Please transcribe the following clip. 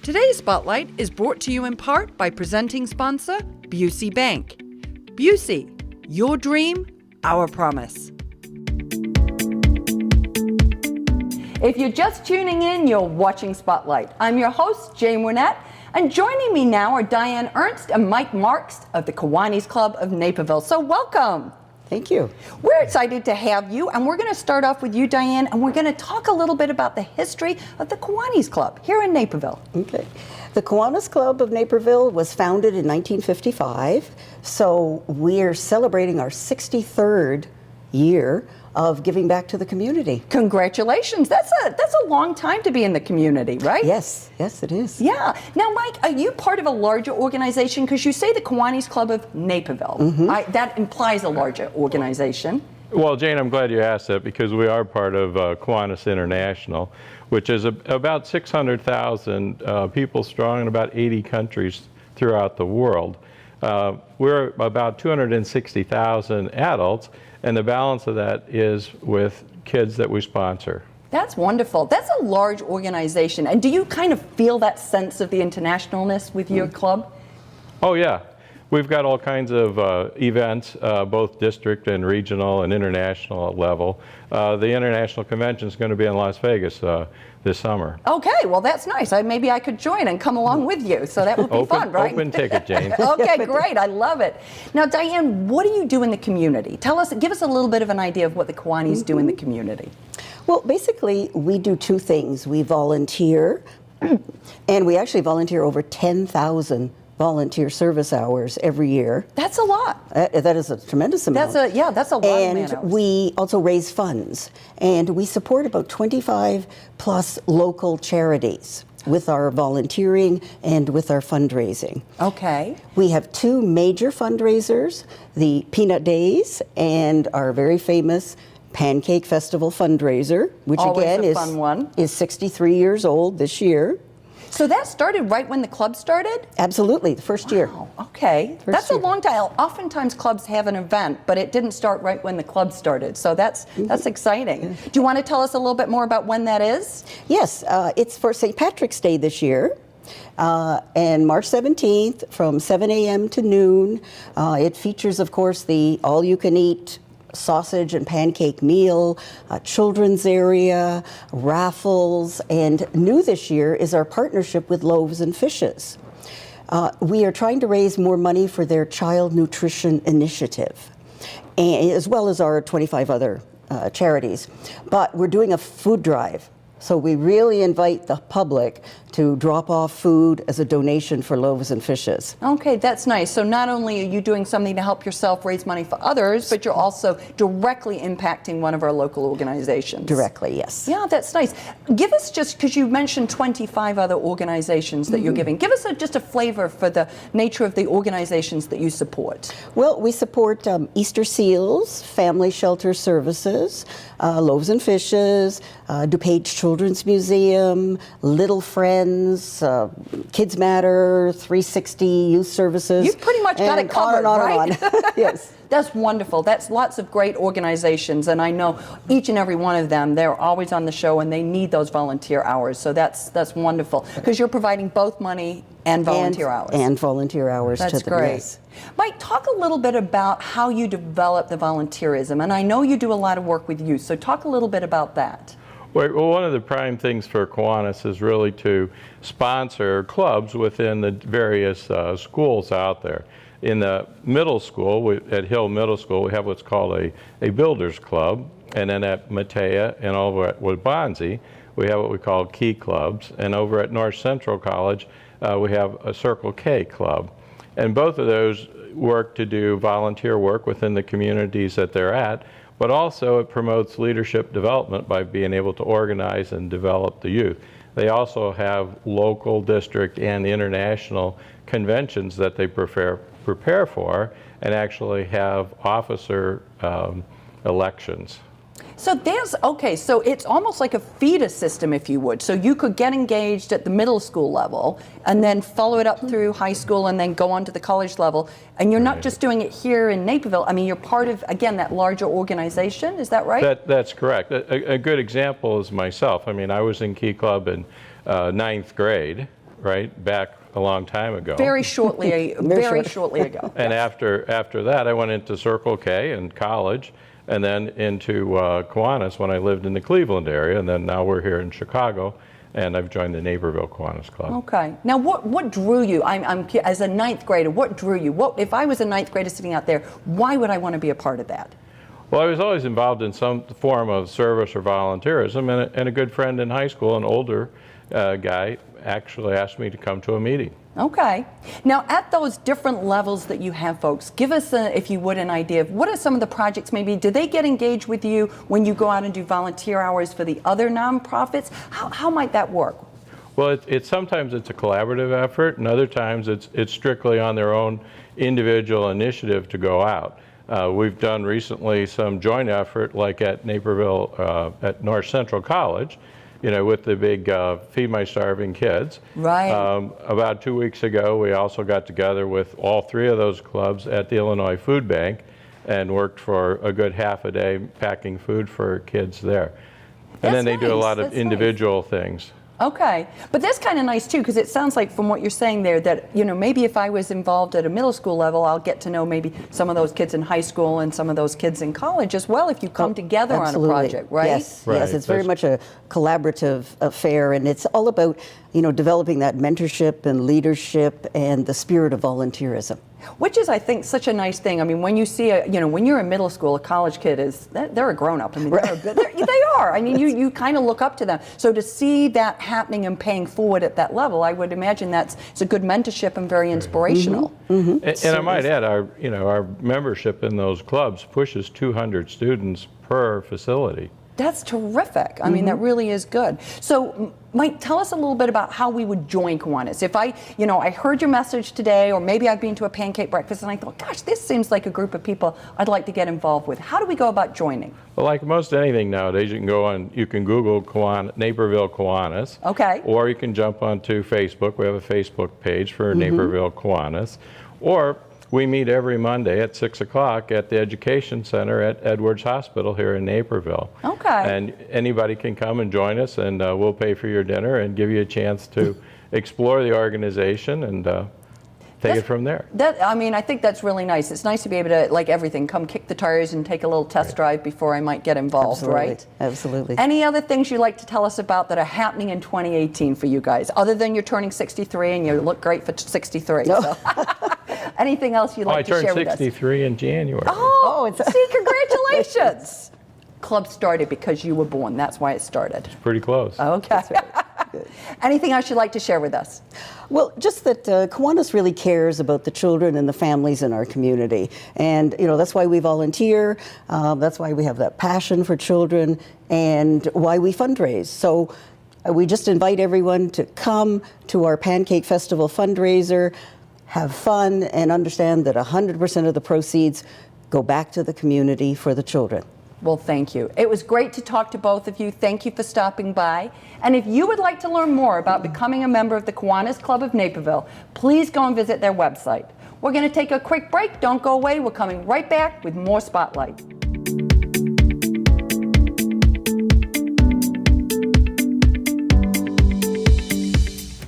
Today's Spotlight is brought to you in part by presenting sponsor, Busey Bank. Busey, your dream, our promise. If you're just tuning in, you're watching Spotlight. I'm your host, Jane Winnett, and joining me now are Diane Ernst and Mike Marks of the Kiwanis Club of Naperville. So welcome. Thank you. We're excited to have you, and we're going to start off with you, Diane, and we're going to talk a little bit about the history of the Kiwanis Club here in Naperville. Okay. The Kiwanis Club of Naperville was founded in 1955, so we're celebrating our 63rd year of giving back to the community. Congratulations. That's a long time to be in the community, right? Yes, it is. Yeah. Now, Mike, are you part of a larger organization? Because you say the Kiwanis Club of Naperville. Mm-hmm. That implies a larger organization. Well, Jane, I'm glad you asked that because we are part of Kiwanis International, which is about 600,000 people strong in about 80 countries throughout the world. We're about 260,000 adults, and the balance of that is with kids that we sponsor. That's wonderful. That's a large organization. And do you kind of feel that sense of the internationalness with your club? Oh, yeah. We've got all kinds of events, both district and regional and international level. The International Convention is going to be in Las Vegas this summer. Okay, well that's nice. Maybe I could join and come along with you, so that would be fun, right? Open ticket, Jane. Okay, great. I love it. Now, Diane, what do you do in the community? Give us a little bit of an idea of what the Kiwanis do in the community. Well, basically, we do two things. We volunteer, and we actually volunteer over 10,000 volunteer service hours every year. That's a lot. That is a tremendous amount. That's a lot of man hours. And we also raise funds, and we support about 25 plus local charities with our volunteering and with our fundraising. Okay. We have two major fundraisers, the Peanut Days and our very famous Pancake Festival fundraiser, which Always again a fun one. is 63 years old this year. So that started right when the club started? Absolutely, the first year. Okay. That's year. a long time. Oftentimes clubs have an event, but it didn't start right when the club started. So that's exciting. Do you want to tell us a little bit more about when that is? Yes, it's for St. Patrick's Day this year. And March 17th from 7 a.m. to noon. It features, of course, the all-you-can-eat sausage and pancake meal, children's area, raffles, and new this year is our partnership with Loaves and Fishes. We are trying to raise more money for their child nutrition initiative, and, as well as our 25 other charities. But we're doing a food drive. So we really invite the public to drop off food as a donation for Loaves and Fishes. Okay, that's nice. So not only are you doing something to help yourself raise money for others, but you're also directly impacting one of our local organizations. Directly, yes. Yeah, that's nice. Give us just, because you mentioned 25 other organizations that you're giving, give us just a flavor for the nature of the organizations that you support. Well, we support Easter Seals, Family Shelter Services, Loaves and Fishes, DuPage Children's Museum, Little Friends, Kids Matter, 360 Youth Services. You've pretty much got it covered, right? And on. Yes. That's wonderful. That's lots of great organizations, and I know each and every one of them, they're always on the show and they need those volunteer hours. So that's wonderful, because you're providing both money and volunteer hours. And volunteer hours That's to them. great. Yes. Mike, talk a little bit about how you develop the volunteerism, and I know you do a lot of work with youth, so talk a little bit about that. Well, one of the prime things for Kiwanis is really to sponsor clubs within the various schools out there. In the middle school, at Hill Middle School, we have what's called a builders club, and then at Matea and over at Wabanzi, we have what we call key clubs, and over at North Central College, we have a Circle K club. And both of those work to do volunteer work within the communities that they're at, but also it promotes leadership development by being able to organize and develop the youth. They also have local, district, and international conventions that they prepare for, and actually have officer elections. So so it's almost like a feeder system, if you would. So you could get engaged at the middle school level and then follow it up through high school and then go on to the college level. And you're not just doing it here in Naperville. I mean, you're part of, again, that larger organization. Is that right? That's correct. A good example is myself. I mean, I was in Key Club in 9th grade, right, back a long time ago. Very shortly, very shortly ago. And after that, I went into Circle K in college, and then into Kiwanis when I lived in the Cleveland area, and then now we're here in Chicago, and I've joined the Naperville Kiwanis Club. Okay. Now, what drew you? As a ninth grader, what drew you? If I was a ninth grader sitting out there, why would I want to be a part of that? Well, I was always involved in some form of service or volunteerism, and a good friend in high school, an older guy, actually asked me to come to a meeting. Okay. Now, at those different levels that you have, folks, give us, if you would, an idea of what are some of the projects maybe. Do they get engaged with you when you go out and do volunteer hours for the other nonprofits? How might that work? Well, sometimes it's a collaborative effort, and other times it's strictly on their own individual initiative to go out. We've done recently some joint effort, like at Naperville, at North Central College, with the big Feed My Starving Kids. Right. About 2 weeks ago, we also got together with all 3 of those clubs at the Illinois Food Bank and worked for a good half a day packing food for kids there. And then they do a lot of individual things. Okay, but that's kind of nice too, because it sounds like from what you're saying there that, maybe if I was involved at a middle school level, I'll get to know maybe some of those kids in high school and some of those kids in college as well if you come together Absolutely. on a project, right? Yes, Right. yes, it's very much a collaborative affair, and it's all about, developing that mentorship and leadership and the spirit of volunteerism. Which is, I think, such a nice thing. I mean, when you see when you're in middle school, a college kid they're a grown-up. I mean, they are. I mean, you kind of look up to them. So to see that happening and paying forward at that level, I would imagine it's a good mentorship and very inspirational. Mm-hmm. And I might add, our membership in those clubs pushes 200 students per facility. That's terrific. I mean, that really is good. So, Mike, tell us a little bit about how we would join Kiwanis. If I heard your message today, or maybe I've been to a pancake breakfast and I thought, gosh, this seems like a group of people I'd like to get involved with. How do we go about joining? Well, like most anything nowadays, you can Google Naperville Kiwanis. Okay. Or you can jump onto Facebook. We have a Facebook page for Naperville Kiwanis. Or we meet every Monday at 6 o'clock at the Education Center at Edwards Hospital here in Naperville. Okay. And anybody can come and join us, and we'll pay for your dinner and give you a chance to explore the organization and take it from there. I think that's really nice. It's nice to be able to, like everything, come kick the tires and take a little test drive before I might get involved, Absolutely. right? Absolutely. Any other things you'd like to tell us about that are happening in 2018 for you guys, other than you're turning 63 and you look great for 63? No. So. Anything else you'd like to share with us? I turned 63 in January. Oh, see, congratulations. Club started because you were born. That's why it started. Pretty close. Okay. Anything else you'd like to share with us? Well, just that Kiwanis really cares about the children and the families in our community. And, that's why we volunteer. That's why we have that passion for children and why we fundraise. So we just invite everyone to come to our Pancake Festival fundraiser, have fun, and understand that 100% of the proceeds go back to the community for the children. Well, thank you. It was great to talk to both of you. Thank you for stopping by. And if you would like to learn more about becoming a member of the Kiwanis Club of Naperville, please go and visit their website. We're going to take a quick break. Don't go away. We're coming right back with more Spotlight.